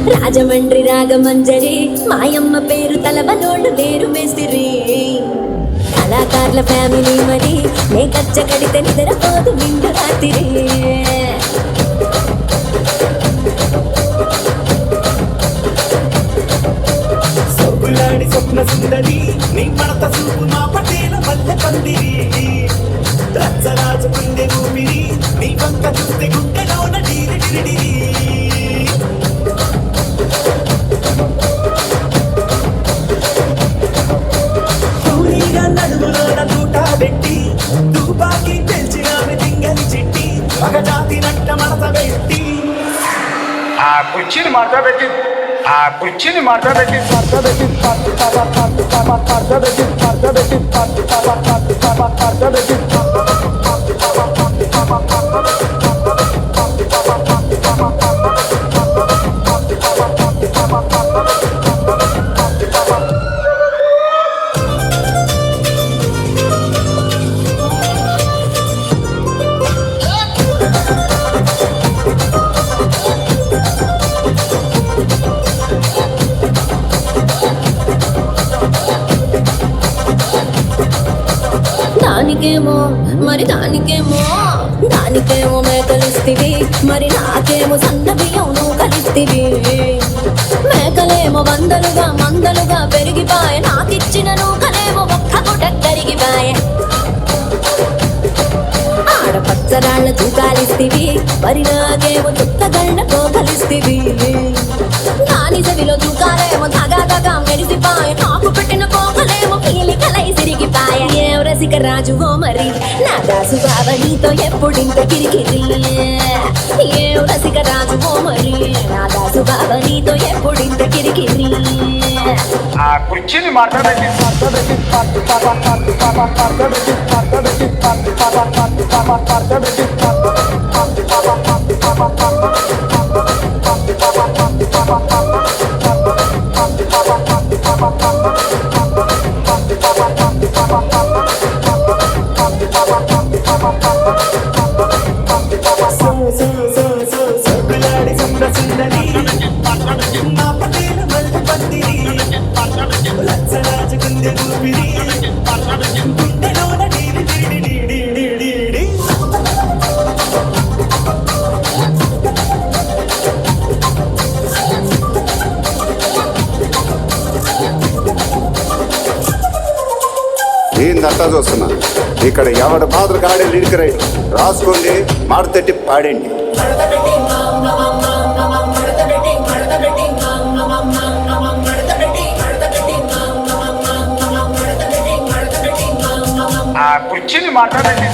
రాజమండ్రి రాగమంజరి మాయమ్మ పేరు తలవనోళ్ళు లేరు మేస్తిరి కళాకారుల ఫ్యామిలీ మరి నే కచ్చ కడితే నిద్రపోదు నిండు రాత్రి సొగ్గులాడి స్వప్న సుందరి నీ మడత చూపు మా పటేల మల్లె పందిరి రచ్చరాజు గుండె ఊపిరి నీ వంక చూస్తే గుండెలోన డీరి డిరిడిరి పూరిగా నడుములోన తూట పెట్టి తూపాకి పెంచినామె తింగని చిట్టి మగజాతి నట్ట మడత పెట్టి ఆ కుర్చీని మార్చబెట్టి దానికేమో దానికేమో మేకలిస్తివి మరి నాకేమో సన్న బియ్యం నువ్వు కలిస్తివి మేకలేమో మందలుగా పెరిగిపాయ నాకిచ్చిన నూకలేమో ఒక్క గుట కరిగిపాయ ఆడపచ్చరాళ్ళ తూకాలిస్తివి మరి నాకేమో చుక్కగళ్ళతో కలిస్తివి నాని సవిలో తూకాలేమో దగా మెరిసిపాయ నాకు పెట్టిన పోకలేమో పీలికలై సిరిగిపాయ ఏం రసిక రాజువో మరి నా దాసు బావ నీతో ఎప్పుడింత కిరికిరి ఏం రసిక రాజువో మరి నా దాసు బావ నీతో ఎప్పుడింత కిరికిరి ఆ కుర్చీని మార్చబెట్టి సొగ్గులాడి స్వప్న సుందరి మా పటేల మల్లె పందిరి రచ్చరాజు గుండె ఊపిరి గుండెలోన డీరి డిరిడి డిరిడి ఏందంతా చూస్తున్నా ఇక్కడ ఎవడ మాత్రం కాడే లిరిక్ రైట్ రాసుకోండి మాడతెట్టి పాడండి. ఆ కుర్చీని మార్చబెట్టి